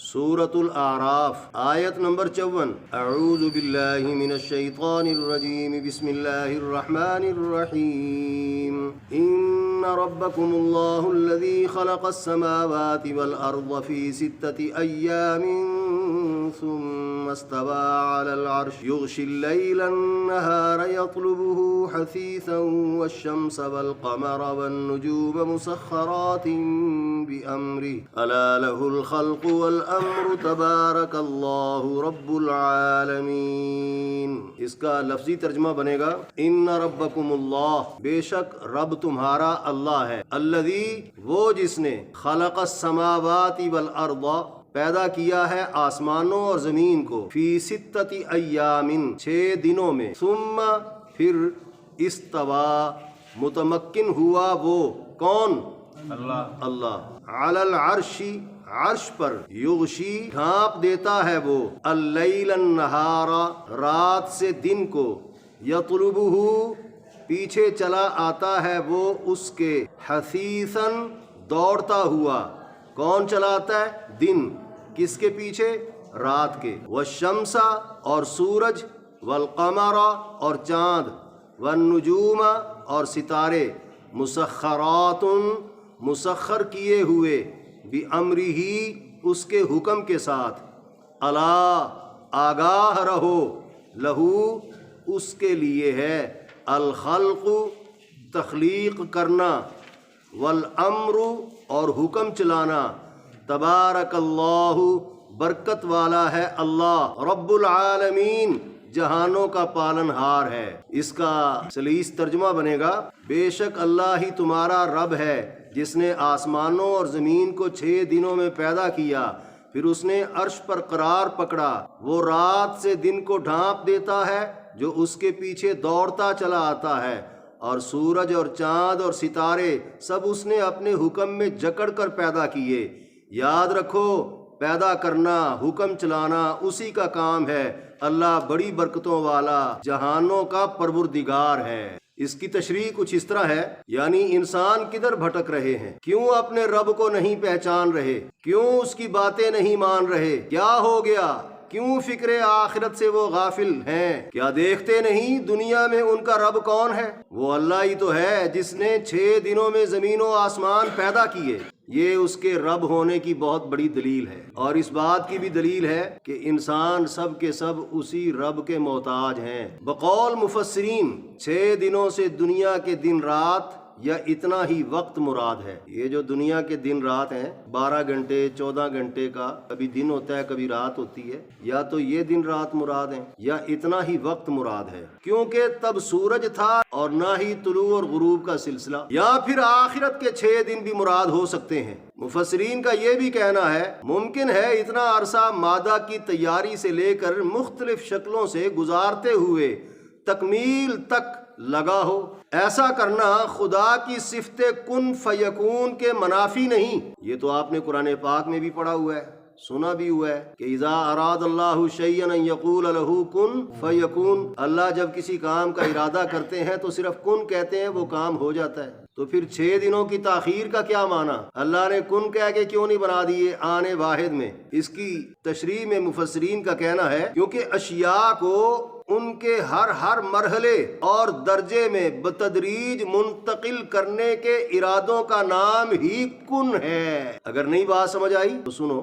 سورة الأعراف آیت نمبر 54. اعوذ باللہ من الشیطان الرجیم بسم اللہ الرحمن الرحیم. ان ربکم اللہ الذی خلق السماوات والارض فی 6 ایام ثم استوى على العرش يغشي الليل النهار يطلبه حثيثا والشمس والقمر والنجوم مسخرات بأمره ألا له الخلق والأمر تبارك الله رب العالمین. اس کا لفظی ترجمہ بنے گا ان ربکم اللہ، بے شک رب تمہارا اللہ ہے، الذی وہ جس نے خلق السماوات والارض پیدا کیا ہے آسمانوں اور زمین کو، فی 6 ایام 6 دنوں میں، ثم پھر استوا متمکن ہوا وہ کون؟ اللہ علی العرش عرش پر، یغشی ڈھانپ دیتا ہے وہ، اللیل النہار رات سے دن کو، یطلبہ پیچھے چلا آتا ہے وہ اس کے، حثیثاً دوڑتا ہوا. کون چلاتا ہے؟ دن. کس کے پیچھے؟ رات کے. والشمس اور سورج، والقمر اور چاند، والنجوم اور ستارے، مسخرات مسخر کیے ہوئے، بِأَمْرِهِ اس کے حکم کے ساتھ. الا آگاہ رہو، لہو اس کے لیے ہے، الخلق تخلیق کرنا، والامر اور حکم چلانا، تبارک اللہ برکت والا ہے اللہ، رب العالمین جہانوں کا پالن ہار ہے. اس کا سلیس ترجمہ بنے گا بے شک اللہ ہی تمہارا رب ہے جس نے آسمانوں اور زمین کو 6 دنوں میں پیدا کیا، پھر اس نے عرش پر قرار پکڑا. وہ رات سے دن کو ڈھانپ دیتا ہے جو اس کے پیچھے دوڑتا چلا آتا ہے، اور سورج اور چاند اور ستارے سب اس نے اپنے حکم میں جکڑ کر پیدا کیے. یاد رکھو پیدا کرنا، حکم چلانا اسی کا کام ہے. اللہ بڑی برکتوں والا جہانوں کا پروردگار ہے. اس کی تشریح کچھ اس طرح ہے، یعنی انسان کدھر بھٹک رہے ہیں؟ کیوں اپنے رب کو نہیں پہچان رہے؟ کیوں اس کی باتیں نہیں مان رہے؟ کیا ہو گیا؟ کیوں فکر آخرت سے وہ غافل ہیں؟ کیا دیکھتے نہیں دنیا میں ان کا رب کون ہے؟ وہ اللہ ہی تو ہے جس نے 6 دنوں میں زمین و آسمان پیدا کیے. یہ اس کے رب ہونے کی بہت بڑی دلیل ہے، اور اس بات کی بھی دلیل ہے کہ انسان سب کے سب اسی رب کے محتاج ہیں. بقول مفسرین 6 دنوں سے دنیا کے دن رات یا اتنا ہی وقت مراد ہے. یہ جو دنیا کے دن رات ہیں 12 گھنٹے 14 گھنٹے کا کبھی دن ہوتا ہے کبھی رات ہوتی ہے، یا تو یہ دن رات مراد ہیں یا اتنا ہی وقت مراد ہے، کیونکہ تب سورج تھا اور نہ ہی طلوع اور غروب کا سلسلہ، یا پھر آخرت کے 6 دن بھی مراد ہو سکتے ہیں. مفسرین کا یہ بھی کہنا ہے ممکن ہے اتنا عرصہ مادہ کی تیاری سے لے کر مختلف شکلوں سے گزارتے ہوئے تکمیل تک لگا ہو. ایسا کرنا خدا کی صفت کن فیکون کے منافی نہیں. یہ تو آپ نے قرآن پاک میں بھی پڑھا ہوا ہے، سنا بھی ہوا ہے کہ اذا اراد اللہ شیئا ان یقول له کن فیکون. اللہ جب کسی کام کا ارادہ کرتے ہیں تو صرف کن کہتے ہیں، وہ کام ہو جاتا ہے. تو پھر 6 دنوں کی تاخیر کا کیا معنی؟ اللہ نے کن کہہ کے کیوں نہیں بنا دیے آنے واحد میں؟ اس کی تشریح میں مفسرین کا کہنا ہے کیونکہ اشیاء کو ان کے ہر مرحلے اور درجے میں بتدریج منتقل کرنے کے ارادوں کا نام ہی کن ہے. اگر نہیں بات سمجھ آئی تو سنو.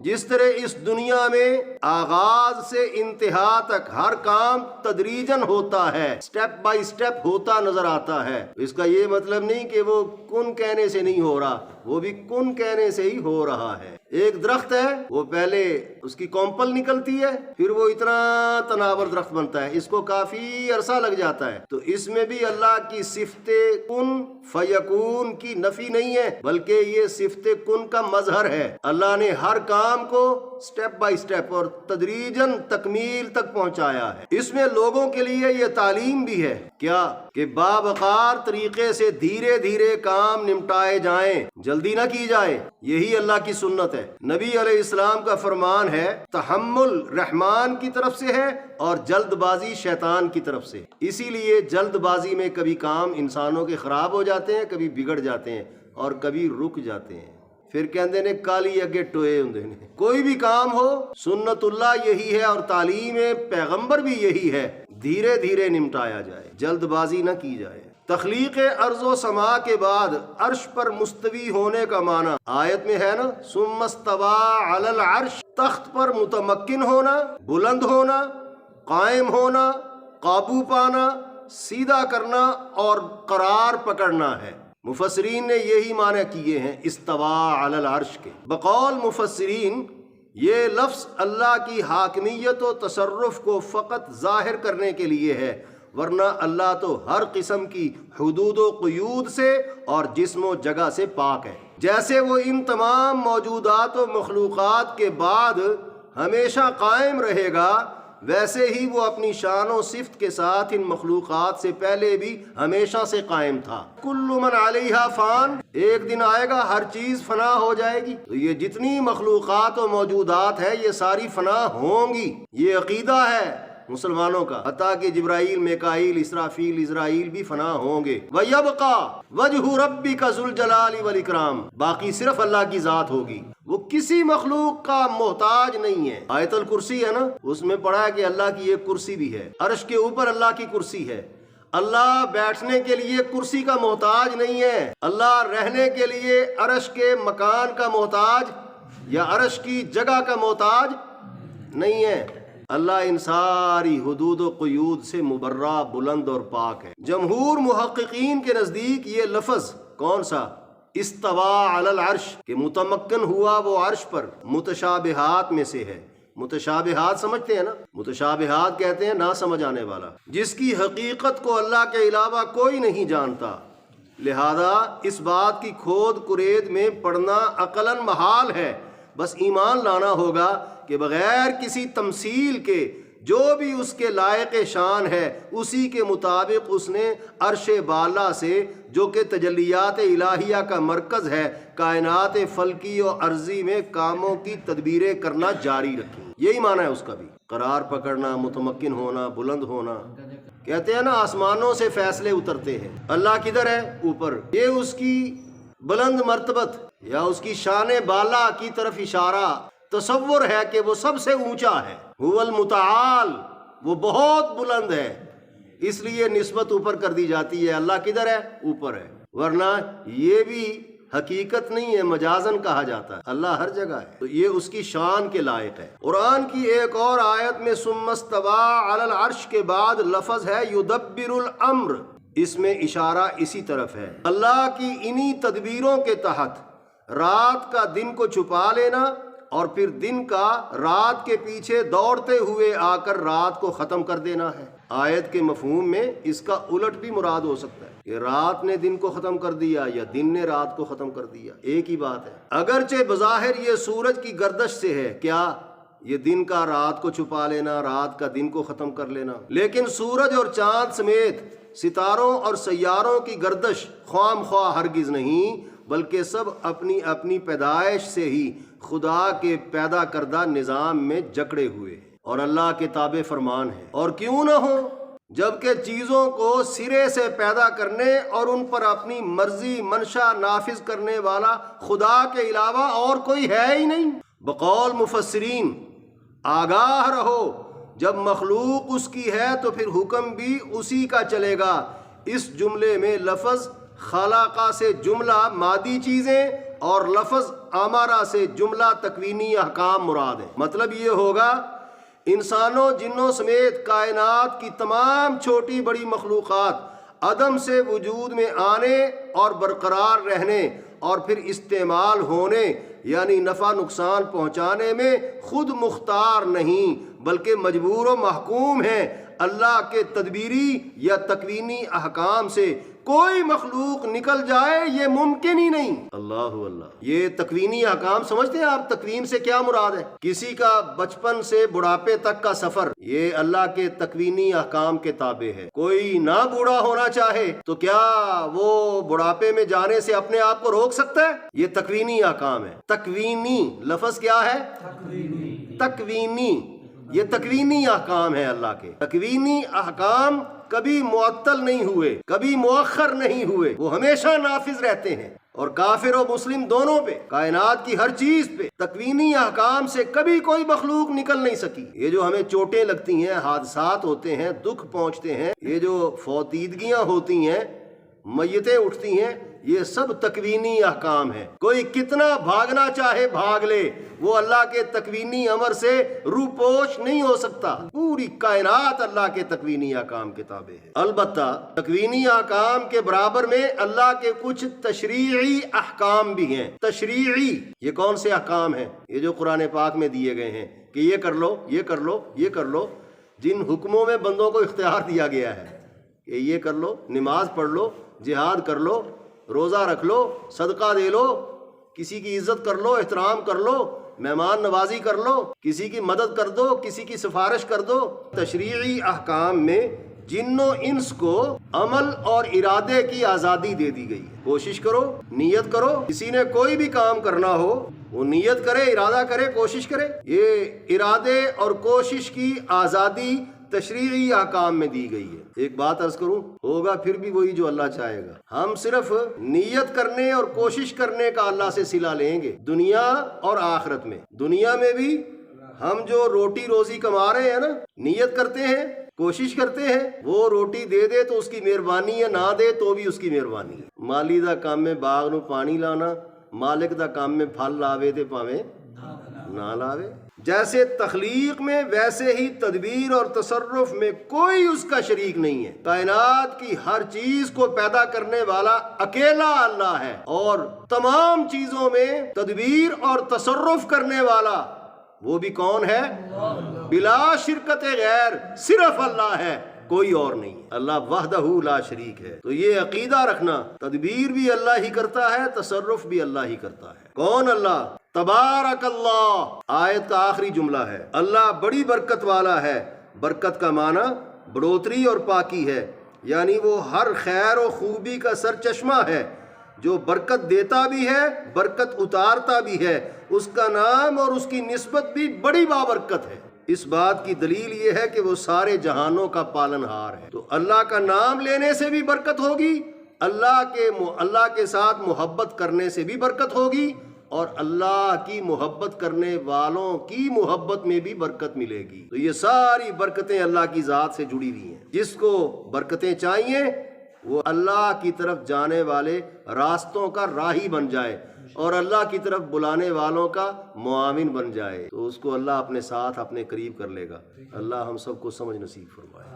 جس طرح اس دنیا میں آغاز سے انتہا تک ہر کام تدریجن ہوتا ہے، سٹیپ بائی سٹیپ ہوتا نظر آتا ہے، اس کا یہ مطلب نہیں کہ وہ کن کہنے سے نہیں ہو رہا، وہ بھی کن کہنے سے ہی ہو رہا ہے. ایک درخت ہے، وہ پہلے اس کی کونپل نکلتی ہے، پھر وہ اتنا تناور درخت بنتا ہے، اس کو کافی عرصہ لگ جاتا ہے. تو اس میں بھی اللہ کی صفت کن فیکون کی نفی نہیں ہے، بلکہ یہ صفت کن کا مظہر ہے. اللہ نے ہر کام کو سٹیپ بائی سٹیپ اور تدریجن تکمیل تک پہنچایا ہے. اس میں لوگوں کے لیے یہ تعلیم بھی ہے کیا کہ باوقار طریقے سے دھیرے دھیرے کام نمٹائے جائیں، جلدی نہ کی جائے. یہی اللہ کی سنت ہے. نبی علیہ السلام کا فرمان ہے تحمل رحمان کی طرف سے ہے اور جلد بازی شیطان کی طرف سے. اسی لیے جلد بازی میں کبھی کام انسانوں کے خراب ہو جاتے ہیں، کبھی بگڑ جاتے ہیں اور کبھی رک جاتے ہیں. پھر کہندے نے کالی اگے ٹوئے ہوندے نے۔ کوئی بھی کام ہو سنت اللہ یہی ہے اور تعلیم پیغمبر بھی یہی ہے، دھیرے دھیرے نمٹایا جائے، جلد بازی نہ کی جائے۔ تخلیق ارض و سما کے بعد عرش پر مستوی ہونے کا معنی آیت میں ہے نا، ثم استوی علی العرش، تخت پر متمکن ہونا، بلند ہونا، قائم ہونا، قابو پانا، سیدھا کرنا اور قرار پکڑنا ہے۔ مفسرین نے یہی معنی کیے ہیں استوی علی العرش کے۔ بقول مفسرین یہ لفظ اللہ کی حاکمیت و تصرف کو فقط ظاہر کرنے کے لیے ہے، ورنہ اللہ تو ہر قسم کی حدود و قیود سے اور جسم و جگہ سے پاک ہے۔ جیسے وہ ان تمام موجودات و مخلوقات کے بعد ہمیشہ قائم رہے گا، ویسے ہی وہ اپنی شان و صفت کے ساتھ ان مخلوقات سے پہلے بھی ہمیشہ سے قائم تھا۔ کل من علیہا فان، ایک دن آئے گا ہر چیز فنا ہو جائے گی، تو یہ جتنی مخلوقات و موجودات ہے یہ ساری فنا ہوں گی، یہ عقیدہ ہے مسلمانوں کا، حتیٰ کہ جبرائیل، میکائیل، اسرافیل، اسرائیل بھی فنا ہوں گے۔ وَيَبْقَى وَجْهُ رَبِّكَ ذُو الْجَلَالِ وَالْإِكْرَامِ، باقی صرف اللہ کی ذات ہوگی، وہ کسی مخلوق کا محتاج نہیں ہے۔ آیت الکرسی ہے نا، اس میں پڑھا ہے کہ اللہ کی ایک کرسی بھی ہے، عرش کے اوپر اللہ کی کرسی ہے۔ اللہ بیٹھنے کے لیے کرسی کا محتاج نہیں ہے، اللہ رہنے کے لیے عرش کے مکان کا محتاج یا عرش کی جگہ کا محتاج نہیں ہے۔ اللہ ان ساری حدود و قیود سے مبرہ، بلند اور پاک ہے۔ جمہور محققین کے نزدیک یہ لفظ کون سا استوى علی العرش کہ متمکن ہوا وہ عرش پر، متشابہات میں سے ہے۔ متشابہات سمجھتے ہیں نا، متشابہات کہتے ہیں نہ سمجھ آنے والا، جس کی حقیقت کو اللہ کے علاوہ کوئی نہیں جانتا، لہذا اس بات کی کھود کرید میں پڑنا عقلاً محال ہے۔ بس ایمان لانا ہوگا کہ بغیر کسی تمثیل کے جو بھی اس کے لائق شان ہے اسی کے مطابق اس نے عرش بالا سے، جو کہ تجلیات الہیہ کا مرکز ہے، کائنات فلکی و ارضی میں کاموں کی تدبیریں کرنا جاری رکھی۔ یہی معنی ہے اس کا بھی، قرار پکڑنا، متمکن ہونا، بلند ہونا۔ کہتے ہیں نا آسمانوں سے فیصلے اترتے ہیں، اللہ کدھر ہے؟ اوپر۔ یہ اس کی بلند مرتبت یا اس کی شان بالا کی طرف اشارہ، تصور ہے کہ وہ سب سے اونچا ہے، هو المتعال، وہ بہت بلند ہے، اس لیے نسبت اوپر کر دی جاتی ہے۔ اللہ کدھر ہے؟ اوپر ہے، ورنہ یہ بھی حقیقت نہیں ہے، مجازن کہا جاتا ہے، اللہ ہر جگہ ہے، تو یہ اس کی شان کے لائق ہے۔ قرآن کی ایک اور آیت میں ثم استوى علی العرش کے بعد لفظ ہے یدبر الامر، اس میں اشارہ اسی طرف ہے۔ اللہ کی انہی تدبیروں کے تحت رات کا دن کو چھپا لینا اور پھر دن کا رات کے پیچھے دوڑتے ہوئے آ کر رات کو ختم کر دینا ہے۔ آیت کے مفہوم میں اس کا الٹ بھی مراد ہو سکتا ہے کہ رات نے دن کو ختم کر دیا یا دن نے رات کو ختم کر دیا، ایک ہی بات ہے۔ اگرچہ بظاہر یہ سورج کی گردش سے ہے، کیا یہ دن کا رات کو چھپا لینا، رات کا دن کو ختم کر لینا، لیکن سورج اور چاند سمیت ستاروں اور سیاروں کی گردش خواہ مخواہ ہرگز نہیں، بلکہ سب اپنی اپنی پیدائش سے ہی خدا کے پیدا کردہ نظام میں جکڑے ہوئے اور اللہ کے تابع فرمان ہیں۔ اور کیوں نہ ہو، جبکہ چیزوں کو سرے سے پیدا کرنے اور ان پر اپنی مرضی منشا نافذ کرنے والا خدا کے علاوہ اور کوئی ہے ہی نہیں۔ بقول مفسرین آگاہ رہو، جب مخلوق اس کی ہے تو پھر حکم بھی اسی کا چلے گا۔ اس جملے میں لفظ خلقہ سے جملہ مادی چیزیں اور لفظ امارہ سے جملہ تکوینی احکام مراد ہے۔ مطلب یہ ہوگا انسانوں، جنوں سمیت کائنات کی تمام چھوٹی بڑی مخلوقات عدم سے وجود میں آنے اور برقرار رہنے اور پھر استعمال ہونے یعنی نفع نقصان پہنچانے میں خود مختار نہیں بلکہ مجبور و محکوم ہیں اللہ کے تدبیری یا تکوینی احکام سے۔ کوئی مخلوق نکل جائے یہ ممکن ہی نہیں۔ اللہ اللہ، یہ تکوینی احکام سمجھتے ہیں آپ؟ تکوین سے کیا مراد ہے؟ کسی کا بچپن سے بڑھاپے تک کا سفر، یہ اللہ کے تکوینی احکام کے تابع ہے۔ کوئی نہ بوڑھا ہونا چاہے تو کیا وہ بڑھاپے میں جانے سے اپنے آپ کو روک سکتا ہے؟ یہ تکوینی احکام ہے۔ تکوینی لفظ کیا ہے؟ تکوینی، یہ تکوینی احکام ہے اللہ کے۔ تکوینی احکام کبھی معطل نہیں ہوئے، کبھی مؤخر نہیں ہوئے، وہ ہمیشہ نافذ رہتے ہیں۔ اور کافر و مسلم دونوں پہ، کائنات کی ہر چیز پہ تکوینی احکام سے کبھی کوئی مخلوق نکل نہیں سکی۔ یہ جو ہمیں چوٹیں لگتی ہیں، حادثات ہوتے ہیں، دکھ پہنچتے ہیں، یہ جو فوتیدگیاں ہوتی ہیں، میتیں اٹھتی ہیں، یہ سب تکوینی احکام ہیں۔ کوئی کتنا بھاگنا چاہے بھاگ لے، وہ اللہ کے تکوینی امر سے روپوش نہیں ہو سکتا۔ پوری کائنات اللہ کے تکوینی احکام کے تابع ہے۔ البتہ تکوینی احکام کے برابر میں اللہ کے کچھ تشریعی احکام بھی ہیں۔ تشریعی یہ کون سے احکام ہیں؟ یہ جو قرآن پاک میں دیے گئے ہیں کہ یہ کر لو، یہ کر لو، یہ کر لو، جن حکموں میں بندوں کو اختیار دیا گیا ہے کہ یہ کر لو، نماز پڑھ لو، جہاد کر لو، روزہ رکھ لو، صدقہ دے لو، کسی کی عزت کر لو، احترام کر لو، مہمان نوازی کر لو، کسی کی مدد کر دو، کسی کی سفارش کر دو۔ تشریعی احکام میں جن و انس کو عمل اور ارادے کی آزادی دے دی گئی ہے۔ کوشش کرو، نیت کرو، کسی نے کوئی بھی کام کرنا ہو وہ نیت کرے، ارادہ کرے، کوشش کرے۔ یہ ارادے اور کوشش کی آزادی تشریعی احکام میں دی گئی ہے۔ ایک بات عرض کروں، ہوگا پھر بھی وہی جو اللہ چاہے گا۔ ہم صرف نیت کرنے اور کوشش کرنے کا اللہ سے صلہ لیں گے، دنیا اور آخرت میں۔ دنیا میں بھی ہم جو روٹی روزی کما رہے ہیں نا، نیت کرتے ہیں، کوشش کرتے ہیں، وہ روٹی دے دے تو اس کی مہربانی ہے، نہ دے تو بھی اس کی مہربانی ہے۔ مالی دا کام میں باغ نو پانی لانا، مالک دا کام میں پھل لاوے تے پاویں نہ لاوے۔ جیسے تخلیق میں ویسے ہی تدبیر اور تصرف میں کوئی اس کا شریک نہیں ہے۔ کائنات کی ہر چیز کو پیدا کرنے والا اکیلا اللہ ہے، اور تمام چیزوں میں تدبیر اور تصرف کرنے والا وہ بھی کون ہے؟ بلا شرکت غیر، صرف اللہ ہے، کوئی اور نہیں۔ اللہ وحدہ لا شریک ہے۔ تو یہ عقیدہ رکھنا، تدبیر بھی اللہ ہی کرتا ہے، تصرف بھی اللہ ہی کرتا ہے۔ کون اللہ؟ تبارک اللہ، آیت کا آخری جملہ ہے۔ اللہ بڑی برکت والا ہے۔ برکت کا معنی بڑھوتری اور پاکی ہے، یعنی وہ ہر خیر و خوبی کا سرچشمہ ہے، جو برکت دیتا بھی ہے، برکت اتارتا بھی ہے۔ اس کا نام اور اس کی نسبت بھی بڑی بابرکت ہے۔ اس بات کی دلیل یہ ہے کہ وہ سارے جہانوں کا پالن ہار ہے۔ تو اللہ کا نام لینے سے بھی برکت ہوگی، اللہ کے ساتھ محبت کرنے سے بھی برکت ہوگی، اور اللہ کی محبت کرنے والوں کی محبت میں بھی برکت ملے گی۔ تو یہ ساری برکتیں اللہ کی ذات سے جڑی ہوئی ہیں۔ جس کو برکتیں چاہیے وہ اللہ کی طرف جانے والے راستوں کا راہی بن جائے، اور اللہ کی طرف بلانے والوں کا معاون بن جائے، تو اس کو اللہ اپنے ساتھ اپنے قریب کر لے گا۔ اللہ ہم سب کو سمجھ نصیب فرمائے۔